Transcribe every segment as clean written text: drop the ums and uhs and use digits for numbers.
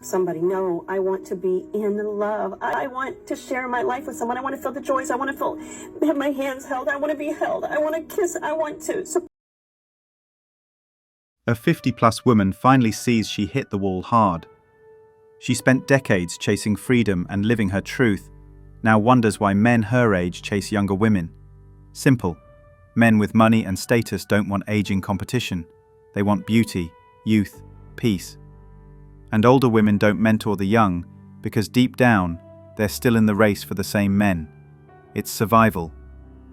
somebody. No, I want to be in love. I want to share my life with someone. I want to feel the joys. I want to have my hands held. I want to be held. I want to kiss. I want to. A 50-plus woman finally sees she hit the wall hard. She spent decades chasing freedom and living her truth, now wonders why men her age chase younger women. Simple. Men with money and status don't want aging competition. They want beauty, youth, peace. And older women don't mentor the young because deep down, they're still in the race for the same men. It's survival,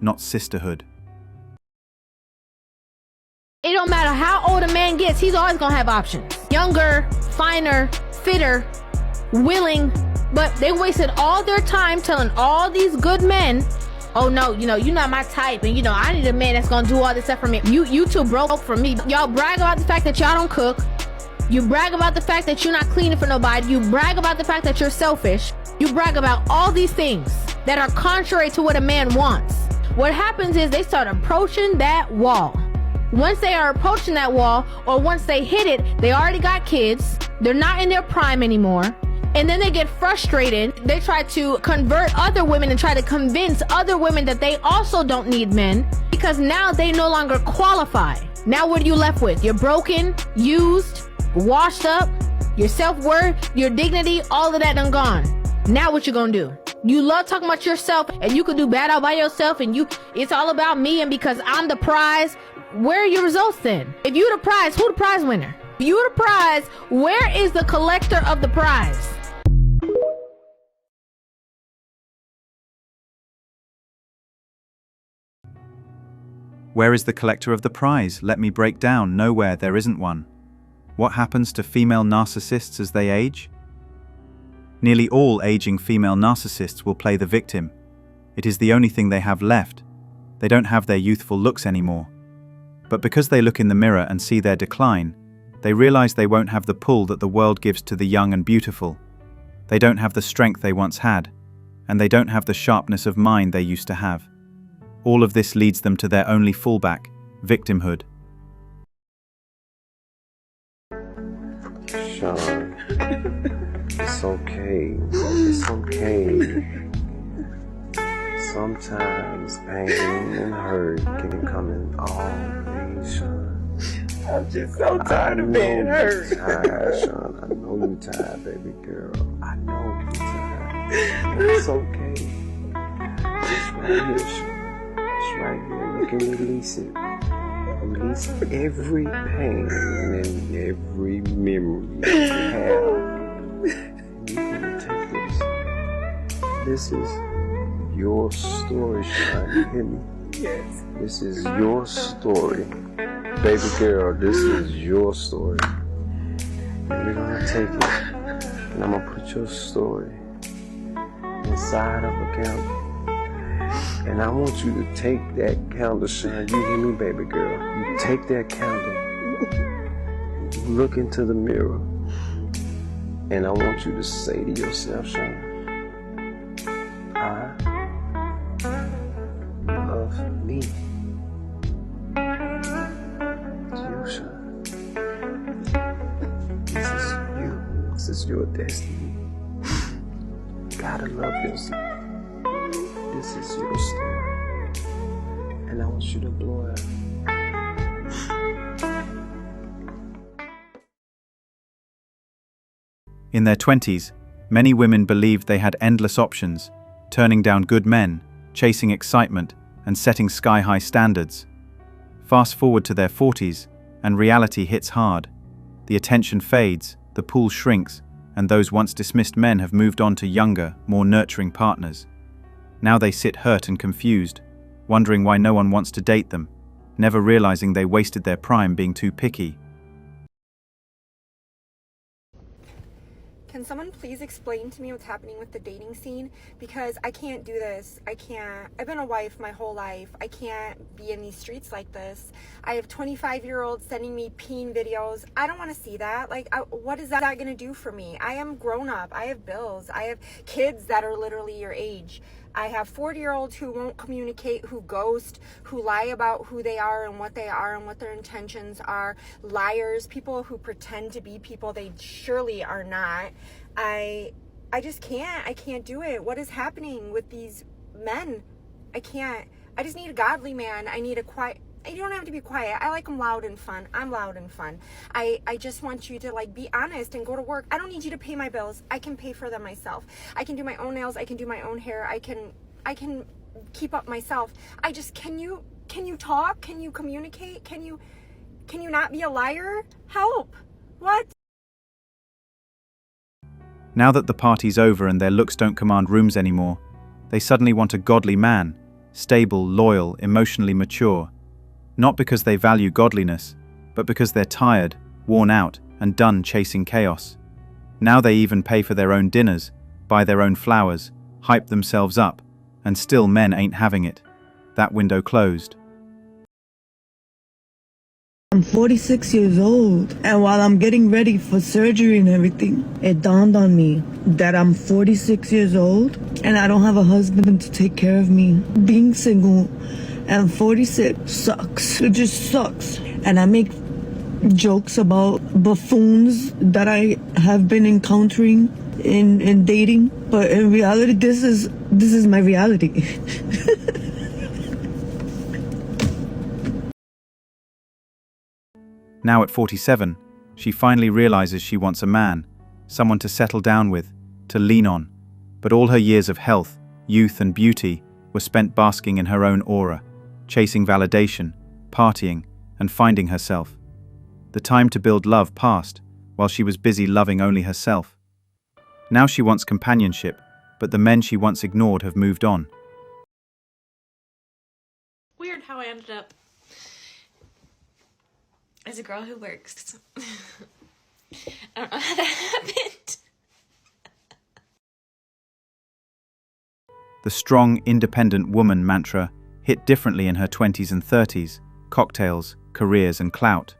not sisterhood. It don't matter how old a man gets, he's always gonna have options. Younger, finer, fitter, willing, but they wasted all their time telling all these good men, oh no, you're not my type, and I need a man that's gonna do all this stuff for me. You too broke for me. Y'all brag about the fact that y'all don't cook. You brag about the fact that you're not cleaning for nobody. You brag about the fact that you're selfish. You brag about all these things that are contrary to what a man wants. What happens is they start approaching that wall. Once they are approaching that wall, or once they hit it, they already got kids. They're not in their prime anymore. And then they get frustrated. They try to convert other women and try to convince other women that they also don't need men because now they no longer qualify. Now what are you left with? You're broken, used, washed up, your self-worth, your dignity, all of that done gone. Now what you gonna do? You love talking about yourself and you could do bad all by yourself and it's all about me and because I'm the prize. Where are your results then? If you the prize, who the prize winner? If you the prize, where is the collector of the prize? Where is the collector of the prize? Let me break down. Nowhere, there isn't one. What happens to female narcissists as they age? Nearly all aging female narcissists will play the victim. It is the only thing they have left. They don't have their youthful looks anymore. But because they look in the mirror and see their decline, they realize they won't have the pull that the world gives to the young and beautiful. They don't have the strength they once had, and they don't have the sharpness of mind they used to have. All of this leads them to their only fallback, victimhood. Sean, it's okay. It's okay. Sometimes pain and hurt can come in all ways, Sean. I'm just so tired of being hurt. You're tired, Sean. I know you're tired, baby girl. I know you're tired. It's okay. It's right here, Sean. It's right here. You can release it. Release every pain and every memory you have. You're gonna take this. This is your story, Sean. You hear me? Yes. This is your story. Baby girl, this is your story. And we're gonna take it. And I'm gonna put your story inside of a candle. And I want you to take that candle, Sean. You hear me, baby girl? You take that candle. And you look into the mirror. And I want you to say to yourself, Sean, I love me. You, Sean. This is you. This is your destiny. You gotta love yourself. This is your story. And I want you to blow it. In their 20s, many women believed they had endless options, turning down good men, chasing excitement, and setting sky-high standards. Fast forward to their 40s, and reality hits hard. The attention fades, the pool shrinks, and those once dismissed men have moved on to younger, more nurturing partners. Now they sit hurt and confused, wondering why no one wants to date them, never realizing they wasted their prime being too picky. Can someone please explain to me what's happening with the dating scene? Because I can't do this. I can't. I've been a wife my whole life. I can't be in these streets like this. I have 25-year-olds sending me peen videos. I don't want to see that. What is that going to do for me? I am grown up. I have bills. I have kids that are literally your age. I have 40-year-olds who won't communicate, who ghost, who lie about who they are and what their intentions are. Liars, people who pretend to be people they surely are not. I just can't. I can't do it. What is happening with these men? I can't. I just need a godly man. I need a quiet. You don't have to be quiet. I like them loud and fun. I'm loud and fun. I just want you to like be honest and go to work. I don't need you to pay my bills. I can pay for them myself. I can do my own nails. I can do my own hair. I can keep up myself. I just, can you talk? Can you communicate? Can you not be a liar? Help. What? Now that the party's over and their looks don't command rooms anymore, they suddenly want a godly man, stable, loyal, emotionally mature. Not because they value godliness, but because they're tired, worn out, and done chasing chaos. Now they even pay for their own dinners, buy their own flowers, hype themselves up, and still men ain't having it. That window closed. I'm 46 years old, and while I'm getting ready for surgery and everything, it dawned on me that I'm 46 years old and I don't have a husband to take care of me. Being single and 46 sucks. It just sucks. And I make jokes about buffoons that I have been encountering in dating, but in reality, this is my reality. Now at 47, she finally realizes she wants a man, someone to settle down with, to lean on. But all her years of health, youth and beauty were spent basking in her own aura, chasing validation, partying, and finding herself. The time to build love passed, while she was busy loving only herself. Now she wants companionship, but the men she once ignored have moved on. Weird how I ended up as a girl who works. I don't know how that happened. The strong, independent woman mantra hit differently in her 20s and 30s, cocktails, careers, and clout.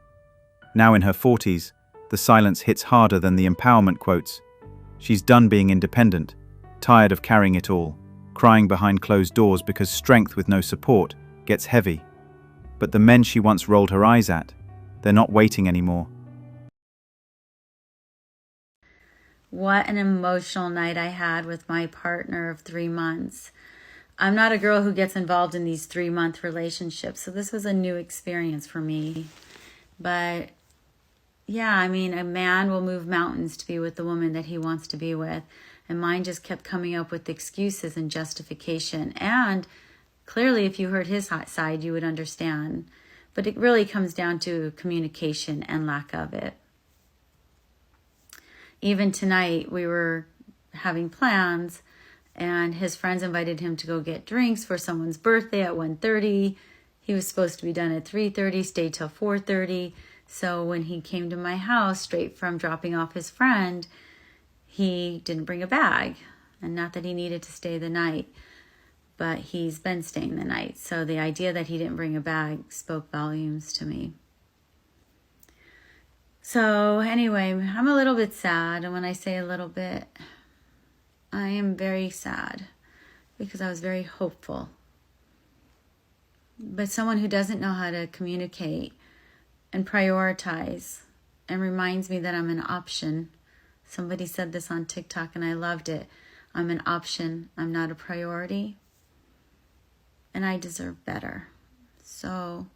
Now in her 40s, the silence hits harder than the empowerment quotes. She's done being independent, tired of carrying it all, crying behind closed doors because strength with no support gets heavy. But the men she once rolled her eyes at, they're not waiting anymore. What an emotional night I had with my partner of 3 months. I'm not a girl who gets involved in these 3-month relationships, so this was a new experience for me. But yeah, I mean, a man will move mountains to be with the woman that he wants to be with, and mine just kept coming up with excuses and justification. And clearly, if you heard his side, you would understand. But it really comes down to communication and lack of it. Even tonight, we were having plans, and his friends invited him to go get drinks for someone's birthday at 1:30. He was supposed to be done at 3:30, stayed till 4:30. So when he came to my house, straight from dropping off his friend, he didn't bring a bag. And not that he needed to stay the night, but he's been staying the night. So the idea that he didn't bring a bag spoke volumes to me. So anyway, I'm a little bit sad. And when I say a little bit, I am very sad because I was very hopeful. But someone who doesn't know how to communicate and prioritize and reminds me that I'm an option. Somebody said this on TikTok and I loved it. I'm an option. I'm not a priority. And I deserve better. So,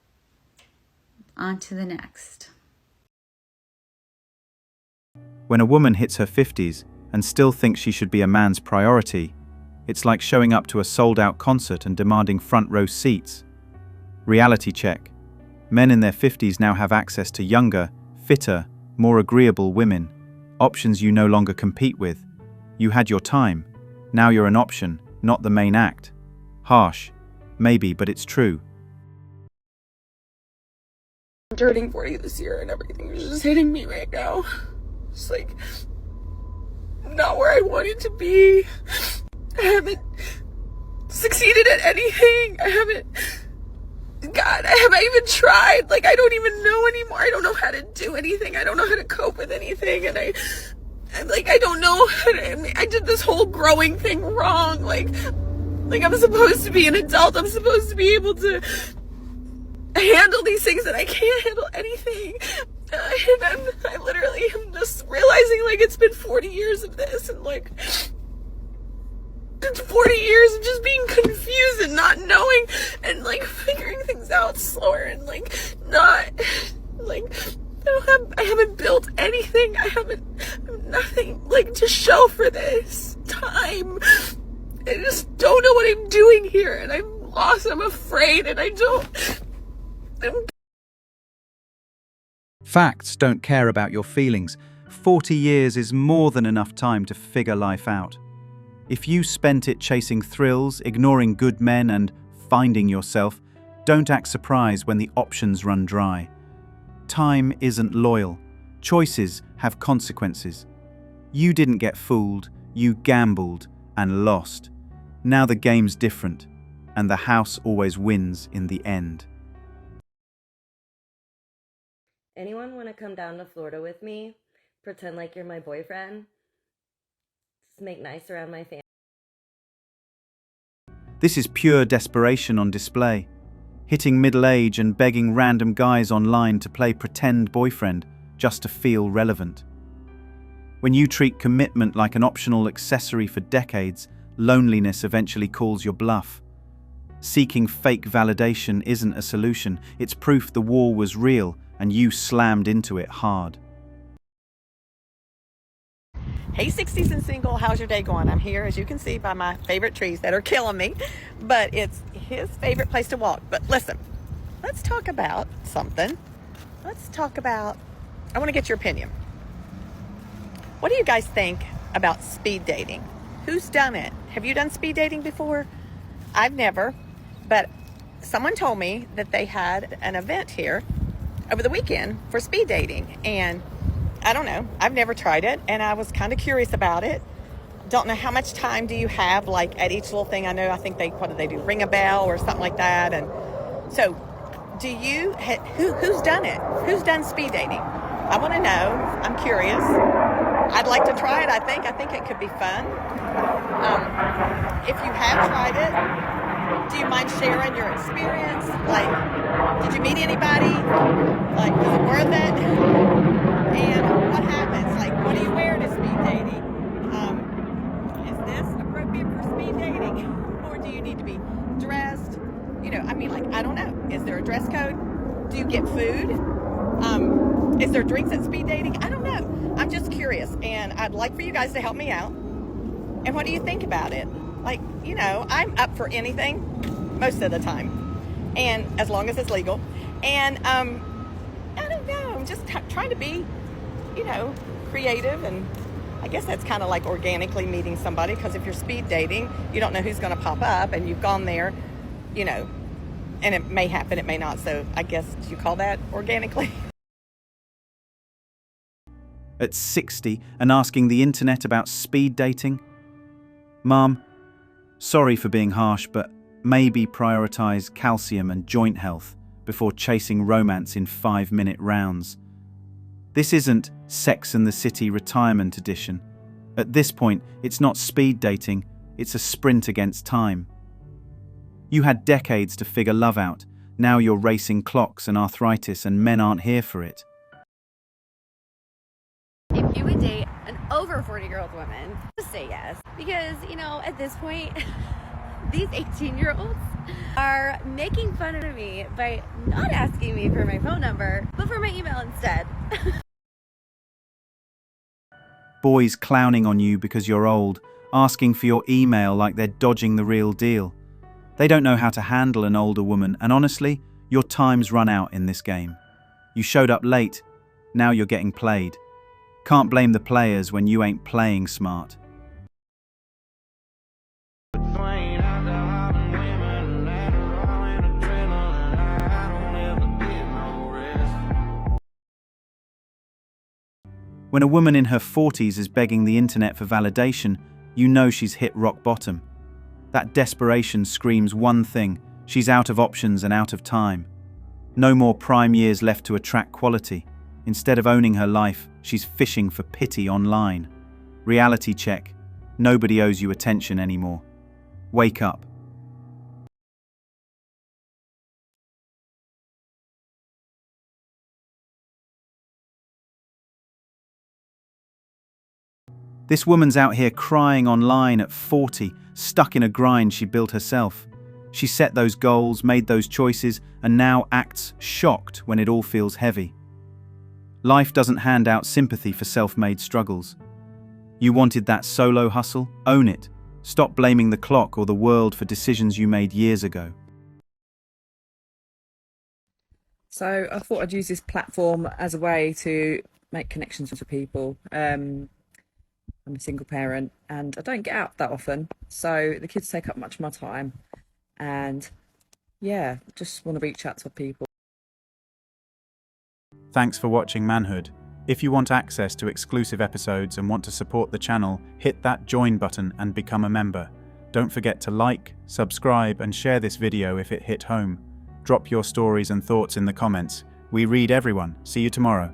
on to the next. When a woman hits her 50s and still thinks she should be a man's priority, it's like showing up to a sold-out concert and demanding front row seats. Reality check. Men in their 50s now have access to younger, fitter, more agreeable women. Options you no longer compete with. You had your time. Now you're an option, not the main act. Harsh. Maybe, but it's true. I'm turning 40 this year and everything is just hitting me right now. It's like, not where I wanted to be. I haven't succeeded at anything. God, have I even tried? Like, I don't even know anymore. I don't know how to do anything. I don't know how to cope with anything. And I don't know how to, I did this whole growing thing wrong. Like, Like, I'm supposed to be an adult. I'm supposed to be able to handle these things, and I can't handle anything. And I literally am just realizing, like, it's been 40 years of this, and like, it's 40 years of just being confused and not knowing, and like figuring things out slower, and like not, like, I haven't built anything. I haven't nothing like to show for this time. I just don't know what I'm doing here, and I'm lost. I'm afraid, and Facts don't care about your feelings. 40 years is more than enough time to figure life out. If you spent it chasing thrills, ignoring good men, and finding yourself, don't act surprised when the options run dry. Time isn't loyal. Choices have consequences. You didn't get fooled, you gambled and lost. Now the game's different, and the house always wins in the end. Anyone want to come down to Florida with me? Pretend like you're my boyfriend? Just make nice around my family. This is pure desperation on display. Hitting middle age and begging random guys online to play pretend boyfriend just to feel relevant. When you treat commitment like an optional accessory for decades, loneliness eventually calls your bluff. Seeking fake validation isn't a solution. It's proof the war was real and you slammed into it hard. Hey 60s and single, how's your day going? I'm here, as you can see, by my favorite trees that are killing me, but it's his favorite place to walk. But listen, let's talk about something. I want to get your opinion. What do you guys think about speed dating? Who's done it? Have you done speed dating before? I've never, but someone told me that they had an event here over the weekend for speed dating, and I don't know, I've never tried it, and I was kind of curious about it. Don't know how much time do you have, like, at each little thing. I know, I think what do they do, ring a bell or something like that. And so do you, who's done it? Who's done speed dating? I want to know. I'm curious. I'd like to try it. I think it could be fun. If you have tried it, do you mind sharing your experience? Like, did you meet anybody? Like, was it worth it? And what happens? Like, what do you wear to speed dating? Is this appropriate for speed dating? Or do you need to be dressed? You know, I mean, like, I don't know. Is there a dress code? Do you get food? Is there drinks at speed dating? I don't know. I'm just curious, and I'd like for you guys to help me out. And what do you think about it? Like, you know, I'm up for anything most of the time, and as long as it's legal. And I don't know. I'm just trying to be, you know, creative, and I guess that's kind of like organically meeting somebody, because if you're speed dating, you don't know who's going to pop up, and you've gone there, you know, and it may happen, it may not. So I guess you call that organically. At 60 and asking the internet about speed dating? Mom, sorry for being harsh, but maybe prioritize calcium and joint health before chasing romance in 5-minute rounds. This isn't Sex and the City Retirement Edition. At this point, it's not speed dating, it's a sprint against time. You had decades to figure love out. Now you're racing clocks and arthritis, and men aren't here for it. If you would date an over 40-year-old woman, just say yes. Because, you know, at this point, these 18-year-olds are making fun of me by not asking me for my phone number, but for my email instead. Boys clowning on you because you're old, asking for your email like they're dodging the real deal. They don't know how to handle an older woman, and honestly, your time's run out in this game. You showed up late, now you're getting played. Can't blame the players when you ain't playing smart. When a woman in her 40s is begging the internet for validation, you know she's hit rock bottom. That desperation screams one thing: she's out of options and out of time. No more prime years left to attract quality. Instead of owning her life, she's fishing for pity online. Reality check: nobody owes you attention anymore. Wake up. This woman's out here crying online at 40, stuck in a grind she built herself. She set those goals, made those choices, and now acts shocked when it all feels heavy. Life doesn't hand out sympathy for self-made struggles. You wanted that solo hustle? Own it. Stop blaming the clock or the world for decisions you made years ago. So I thought I'd use this platform as a way to make connections with people. I'm a single parent and I don't get out that often, so the kids take up much of my time, and yeah, just want to reach out to people. Thanks for watching Manhood. If you want access to exclusive episodes and want to support the channel, hit that join button and become a member. Don't forget to like, subscribe and share this video if it hit home. Drop your stories and thoughts in the comments. We read everyone. See you tomorrow.